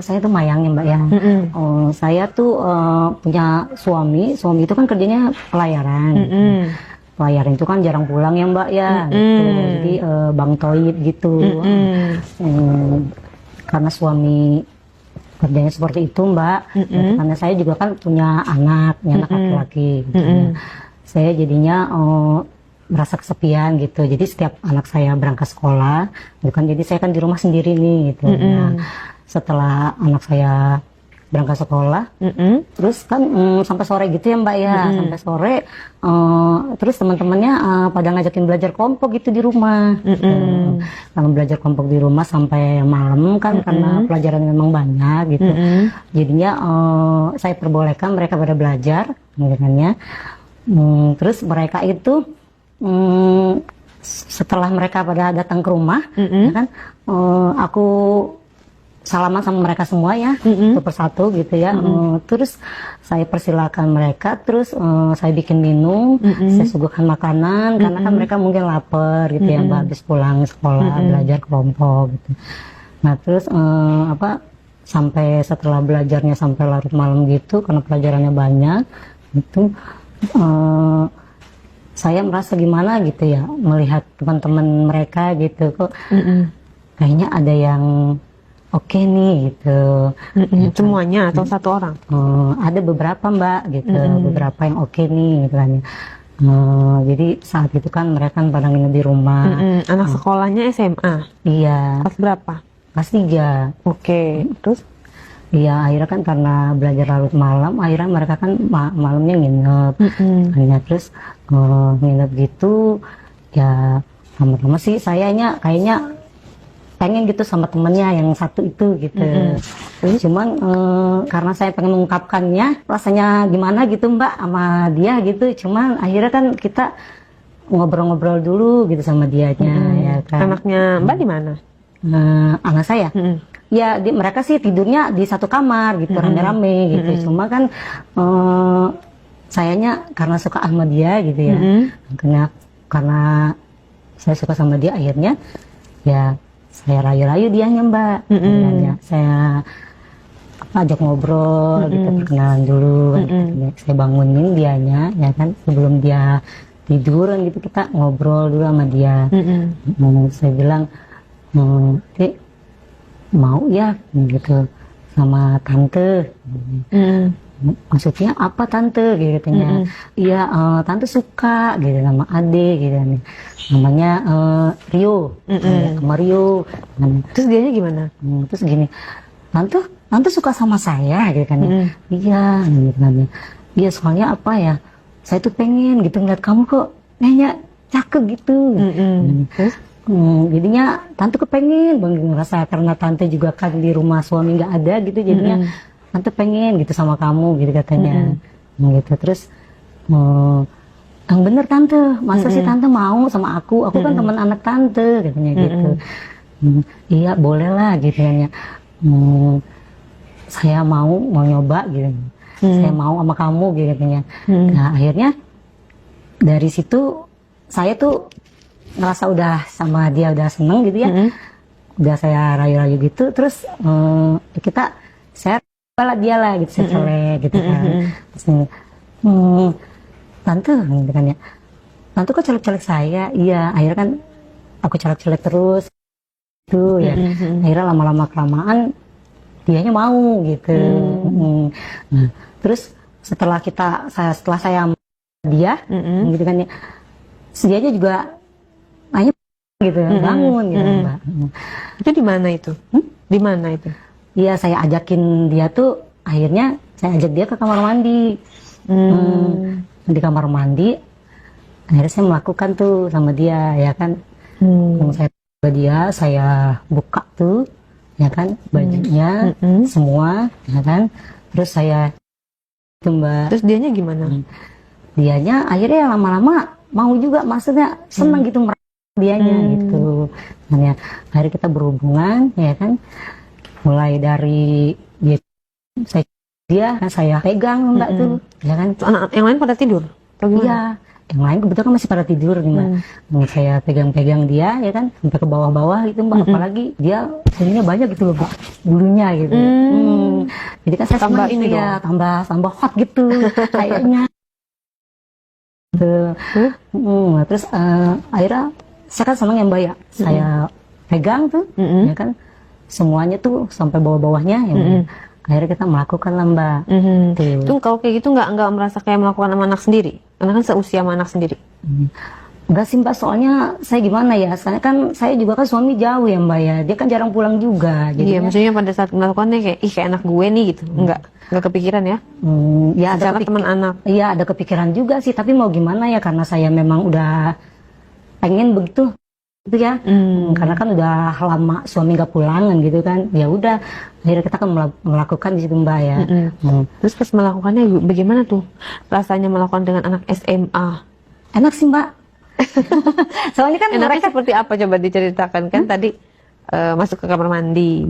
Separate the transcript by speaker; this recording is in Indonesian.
Speaker 1: saya tuh mayangnya Mbak ya. Saya tuh punya suami itu kan kerjanya pelayaran. Pelayaran itu kan jarang pulang ya Mbak ya, gitu. Jadi Bang Toib gitu. Karena suami kerjanya seperti itu Mbak, karena saya juga kan punya anak laki-laki. Gitu. Saya jadinya merasa kesepian gitu. Jadi setiap anak saya berangkat sekolah, bukan jadi saya kan di rumah sendiri nih gitu. Nah, setelah anak saya berangkat sekolah, terus kan sampai sore gitu ya Mbak ya, sampai sore, terus teman-temannya pada ngajakin belajar kelompok gitu di rumah. Karena belajar kelompok di rumah sampai malam kan, karena pelajaran memang banyak gitu. Jadinya saya perbolehkan mereka pada belajar, gitu. Terus mereka itu setelah mereka pada datang ke rumah, ya kan, aku salaman sama mereka semua ya, satu persatu gitu ya. Terus saya persilakan mereka, terus saya bikin minum, saya suguhkan makanan, karena kan mereka mungkin lapar gitu ya, Mbak, habis pulang sekolah, belajar kelompok gitu. Nah terus sampai setelah belajarnya sampai larut malam gitu, karena pelajarannya banyak, itu saya merasa gimana gitu ya, melihat teman-teman mereka gitu, kok kayaknya ada yang oke nih gitu.
Speaker 2: Semuanya atau satu orang?
Speaker 1: Ada beberapa Mbak gitu, beberapa yang oke nih gitu kan. Jadi saat itu kan mereka kan pada nginep di rumah.
Speaker 2: Anak sekolahnya SMA?
Speaker 1: Iya.
Speaker 2: Kelas berapa?
Speaker 1: Kelas 3.
Speaker 2: Oke. Terus?
Speaker 1: Iya, akhirnya kan karena belajar larut malam, akhirnya mereka kan malamnya nginep. Akhirnya terus nginep gitu, ya lama-lama sih sayanya kayaknya pengen gitu sama temennya yang satu itu gitu. Cuman karena saya pengen mengungkapkannya, rasanya gimana gitu Mbak sama dia gitu. Cuman akhirnya kan kita ngobrol-ngobrol dulu gitu sama dianya, ya kan.
Speaker 2: Anaknya Mbak di mana?
Speaker 1: Anak saya? Ya mereka sih tidurnya di satu kamar gitu, rame-rame gitu. Cuma kan sayanya karena suka sama dia gitu ya. Karena saya suka sama dia, akhirnya ya saya rayu-rayu dianya Mbak. Saya ajak ngobrol gitu, perkenalan dulu kan, gitu. Saya bangunin dianya ya kan, sebelum dia tidur kan gitu, kita ngobrol dulu sama dia. Saya bilang, Dek, mau ya gitu sama tante. Maksudnya apa tante gitu katanya. Iya, tante suka gitu sama Ade gitu nih, namanya Rio, sama Rio.
Speaker 2: Terus dianya gimana?
Speaker 1: Terus gini, tante suka sama saya gitu kan. Iya gitu kan. Iya, soalnya apa ya, saya tuh pengen gitu ngeliat kamu kok kayaknya cakep gitu. Terus jadinya tante kepengen banget ngerasa, karena tante juga kan di rumah suami nggak ada gitu, jadinya tante pengen gitu sama kamu gitu katanya. Gitu. Terus yang bener tante, masa sih tante mau sama aku kan teman anak tante katanya gitu. Iya boleh lah gitu ya. Saya mau nyoba gitu. Saya mau sama kamu gitu katanya. Nah akhirnya dari situ saya tuh ngerasa udah sama dia udah seneng gitu ya. Udah saya rayu-rayu gitu, terus saya bala dia lah gitu, saya colek gitu kan. Terus tante gitu kan ya, tante kok colek-colek saya? Iya, akhirnya kan aku colek-colek terus tuh ya. Akhirnya lama-lama kelamaan dianya mau gitu. Nah, terus setelah saya dia gitu kan ya, dianya juga nanya gitu, bangun gitu Mbak.
Speaker 2: Itu di mana itu? Di mana itu?
Speaker 1: Iya, saya ajakin dia tuh, akhirnya saya ajak dia ke kamar mandi. Di kamar mandi akhirnya saya melakukan tuh sama dia ya kan. Saya ke dia, saya buka tuh ya kan bajunya semua ya kan. Terus saya itu Mbak.
Speaker 2: Terus dianya gimana?
Speaker 1: Dianya akhirnya lama-lama mau juga, maksudnya senang gitu dianya gitu. Nah, akhirnya kita berhubungan ya kan, mulai dari dia saya pegang Mbak tuh ya kan.
Speaker 2: Anak yang lain pada tidur?
Speaker 1: Iya, yang lain kebetulan masih pada tidur nih mbak. Saya pegang-pegang dia ya kan sampai ke bawah-bawah gitu mbak. Apalagi dia sininya banyak gitu loh mbak, bulunya gitu. Jadi kan saya
Speaker 2: Tambah
Speaker 1: senang
Speaker 2: ini
Speaker 1: gitu ya, tambah hot gitu kayaknya. Terus akhirnya saya kan senang ya mbak ya, saya pegang tuh ya kan semuanya tuh sampai bawah-bawahnya ya Mbak. Akhirnya kita melakukan lah mbak. Tuh.
Speaker 2: Itu kalau kayak gitu nggak merasa kayak melakukan sama anak sendiri? Karena kan seusia sama anak sendiri.
Speaker 1: Enggak sih mbak, soalnya saya gimana ya, soalnya kan saya juga kan suami jauh ya mbak ya, dia kan jarang pulang juga.
Speaker 2: Iya, maksudnya pada saat melakukannya kayak, ih kayak anak gue nih gitu. Nggak kepikiran ya?
Speaker 1: Ya ada
Speaker 2: Secara teman anak.
Speaker 1: Iya ada kepikiran juga sih, tapi mau gimana ya, karena saya memang udah pengen begitu gitu ya. Karena kan udah lama suami nggak pulang kan gitu kan, ya udah akhirnya kita kan melakukan di situ mbak ya.
Speaker 2: Terus pas melakukannya bagaimana tuh rasanya melakukan dengan anak SMA?
Speaker 1: Enak sih mbak. Soalnya kan
Speaker 2: Enaknya
Speaker 1: mereka
Speaker 2: seperti apa, coba diceritakan kan tadi masuk ke kamar mandi,